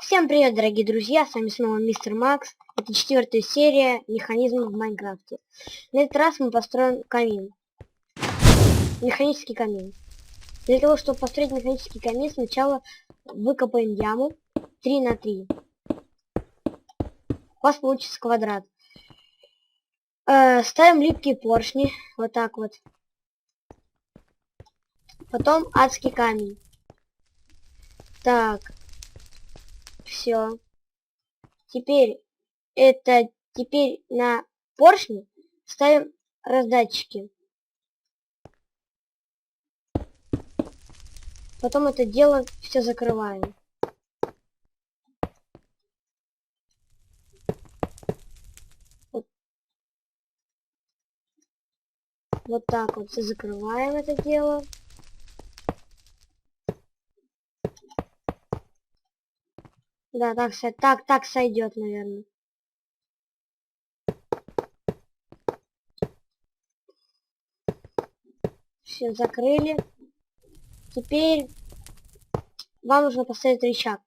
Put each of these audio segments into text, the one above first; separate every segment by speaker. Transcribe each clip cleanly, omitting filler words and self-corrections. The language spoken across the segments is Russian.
Speaker 1: Всем привет, дорогие друзья, с вами снова Мистер Макс. Это 4-я серия механизмов в Майнкрафте. На этот раз мы построим камин. Механический камин. Для того, чтобы построить механический камин, сначала выкопаем яму 3 на 3. У вас получится квадрат. Ставим липкие поршни, вот так вот. Потом адский камень. Так, все. Теперь на поршни ставим раздатчики. Потом это дело все закрываем. Вот так вот все закрываем это дело. Да, так сойдет, наверное. Все закрыли. Теперь вам нужно поставить рычаг.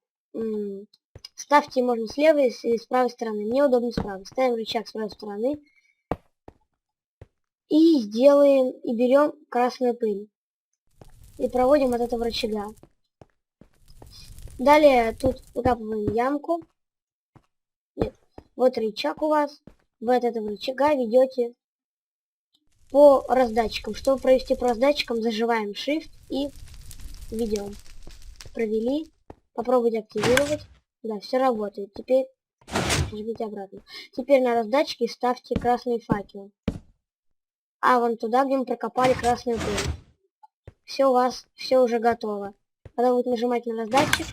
Speaker 1: Ставьте можно с левой и с правой стороны. Мне удобно с правой. Ставим рычаг с правой стороны. И берем красную пыль. И проводим от этого рычага. Далее тут выкапываем ямку. Нет, вот рычаг у вас. Вы от этого рычага ведете по раздатчикам. Чтобы провести по раздатчикам, зажимаем Shift и ведем. Провели. Попробуйте активировать. Да, все работает. Теперь жмите обратно. Теперь на раздатчике ставьте красный факел. А вон туда, где мы прокопали красную пыль. Все у вас, все уже готово. Когда будете нажимать на раздатчик,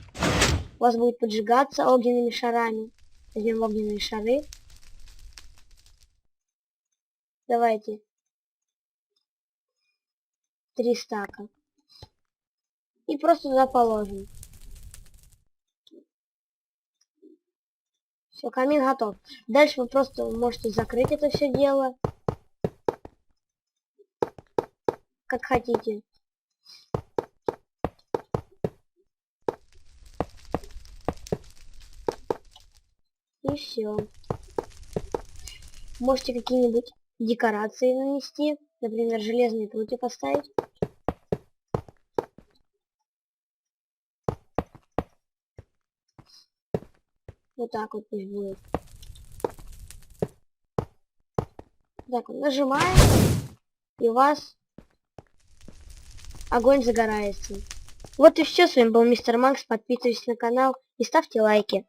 Speaker 1: у вас будет поджигаться огненными шарами. Возьмем огненные шары. Давайте. 3 стака. И просто туда положим. Все, камин готов. Дальше вы просто можете закрыть это все дело. Как хотите. И все. Можете какие-нибудь декорации нанести. Например, железные прутья поставить. Вот так вот пусть будет. Так вот, нажимаем. И у вас огонь загорается. Вот и все. С вами был Мистер Макс. Подписывайтесь на канал и ставьте лайки.